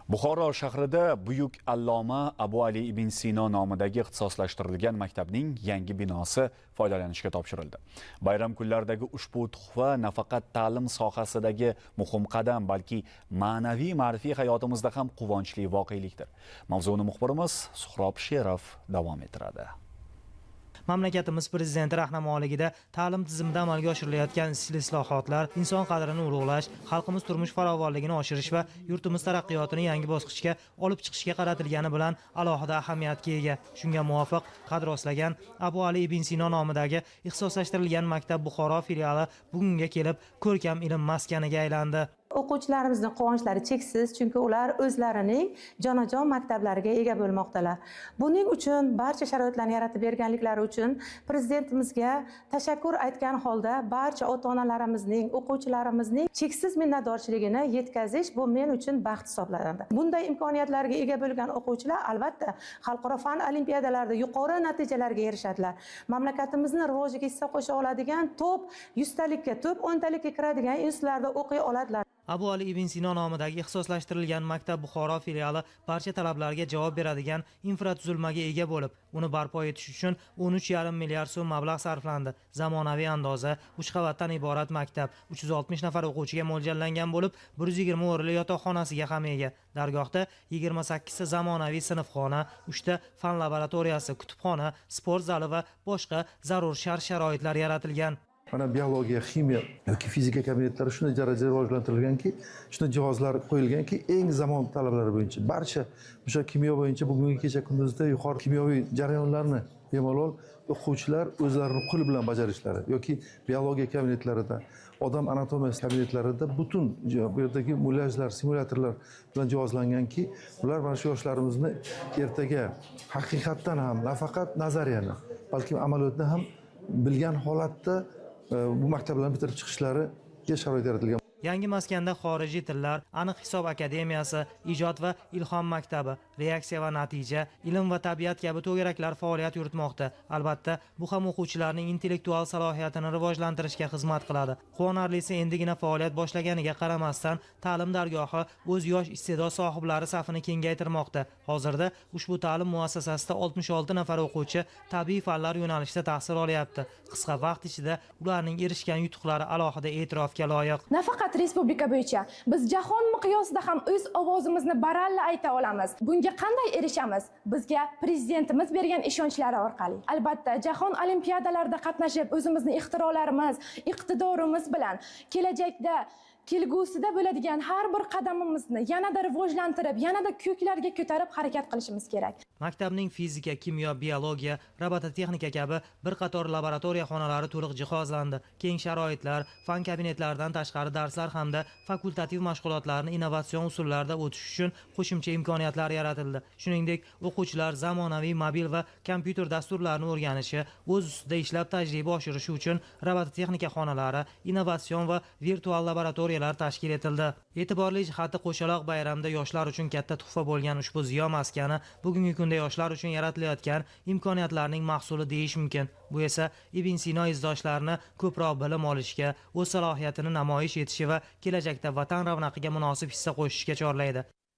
Buxoro shahrida buyuk alloma Abu Ali ibn Sino nomidagi ixtisoslashtirilgan maktabning yangi binosi foydalanishga topshirildi. Bayram kunlaridagi ushbu tuhfa nafaqat ta'lim sohasidagi muhim qadam, balki ma'naviy ma'rifiy hayotimizda ham quvonchli voqelikdir. Mavzuni muxbirimiz Suhrob Sherov davom ettiradi. Mamlakatimiz prezidenti rahnamoligida ta'lim tizimida amalga oshirilayotgan islohotlar inson qadrini ulug'lash, xalqimiz turmush farovonligini oshirish va yurtimiz taraqqiyotini yangi bosqichga olib chiqishga qaratilgani bilan alohida ahamiyatga ega. Shunga muvofiq qad rostlagan Abu Ali ibn Sino nomidagi ixtisoslashtirilgan maktab Buxoro filiali bugunga kelib ko'rkam ilm maskaniga aylandi. O'quvchilarimizning quvonchlari cheksiz, chunki ular o'zlarining jonajon maktablariga ega bo'lmoqdalar. Buning uchun barcha sharoitlarni yaratib berganliklari uchun prezidentimizga tashakkur aytgan holda barcha ota-onalarimizning, o'quvchilarimizning cheksiz minnatdorchiligini yetkazish bu men uchun baxt hisoblanadi. Bunday imkoniyatlarga ega bo'lgan o'quvchilar albatta xalqaro fan olimpiadalarida yuqori natijalarga erishadilar. Mamlakatimizning rivojiga hissa qo'sha oladigan top 100 talikka, top 10 talikka kiradigan institutlarda o'qiy oladilar. Abu Ali ibn Sino nomidagi ixtisoslashtirilgan maktab Buxoro filiali barcha talablarga javob beradigan infratuzilmaga ega bo'lib, uni barpo etish uchun 13,5 milliard so'm mablag' sarflandi. Zamonaviy andoza 3 qavatdan iborat maktab 360 nafar o'quvchiga mo'ljallangan bo'lib, 120 o'rinli yotoqxonasiga ham ega. Dargohda 28 ta zamonaviy sinfxona, 3 ta fan laboratoriyasi, kutubxona, sport zali va boshqa zarur shart-sharoitlar yaratilgan. Mana biologiya, ximiya yoki fizika kabinetlari shunday darajada rivojlantirilganki, shunday jihozlar qo'yilganki, eng zamon talablari bo'yicha barcha o'sha kimyo bo'yicha bugungi kecha kunduzda yuqori kimyoviy jarayonlarni bemalol o'quvchilar o'zlarini qo'li bilan bajarishlari yoki biologiya kabinetlarida, odam anatomiyasi kabinetlarida butun bu yerdagi mulyajlar, simulyatorlar bilan jihozlanganki, ular mana shu yoshlarimizni ertaga haqiqatdan ham nafaqat nazariyani, balki amaliyotni ham bilgan holatda bu maktablarni bitirib chiqishlariga sharoit yaratilgan. Yangi maskanda xorijiy tillar, aniq hisob akademiyasi, ijod va ilhom maktabi, reaksiya va natija, ilm va tabiat kabi to'garaklar faoliyat yuritmoqda. Albatta, bu ham o'quvchilarning intellektual salohiyatini rivojlantirishga xizmat qiladi. Quvonarlisi, endigina faoliyat boshlaganiga qaramasdan, ta'lim dargohi o'z yosh iste'dod sohiblari safini kengaytirmoqda. Hozirda ushbu ta'lim muassasasida 66 nafar o'quvchi tabiiy fanlar yo'nalishida tahsil olyapti. Qisqa vaqt ichida ularning erishgan yutuqlari alohida e'tirofga loyiq. Nafaqat respublika bo'yicha biz jahon miqyosida ham o'z ovozimizni baralla ayta olamiz. Bunga qanday erishamiz? Bizga prezidentimiz bergan ishonchlari orqali. Albatta, jahon olimpiadalarida qatnashib, o'zimizning ixtirolarimiz, iqtidorimiz bilan kelajakda kelgusida bo'ladigan har bir qadamimizni yanada rivojlantirib, yanada ko'klarga ko'tarib harakat qilishimiz kerak. Maktabning fizika, kimyo, biologiya, robototexnika kabi bir qator laboratoriya xonalari to'liq jihozlandi. Keng sharoitlar, fan kabinetlaridan tashqari darslar hamda fakultativ mashg'ulotlarni innovatsion usullarda o'tish uchun qo'shimcha imkoniyatlar yaratildi. Shuningdek, o'quvchilar zamonaviy mobil va kompyuter dasturlarini o'rganishi, o'z ustida ishlab tajriba oshirishi uchun robototexnika xonalari, innovatsion va virtual laboratoriyalar tashkil etildi. E'tiborli jihati, qo'shaloq bayramda yoshlar uchun katta tuhfa bo'lgan ushbu ziyo maskani bugungi kunda yoshlar uchun yaratilayotgan imkoniyatlarning mahsuli deyish mumkin. Bu esa Ibn Sino izdoshlarini ko'proq bilim olishga, o'z salohiyatini namoyish etishi va kelajakda vatan ravnaqiga munosib hissa qo'shishga chorlaydi.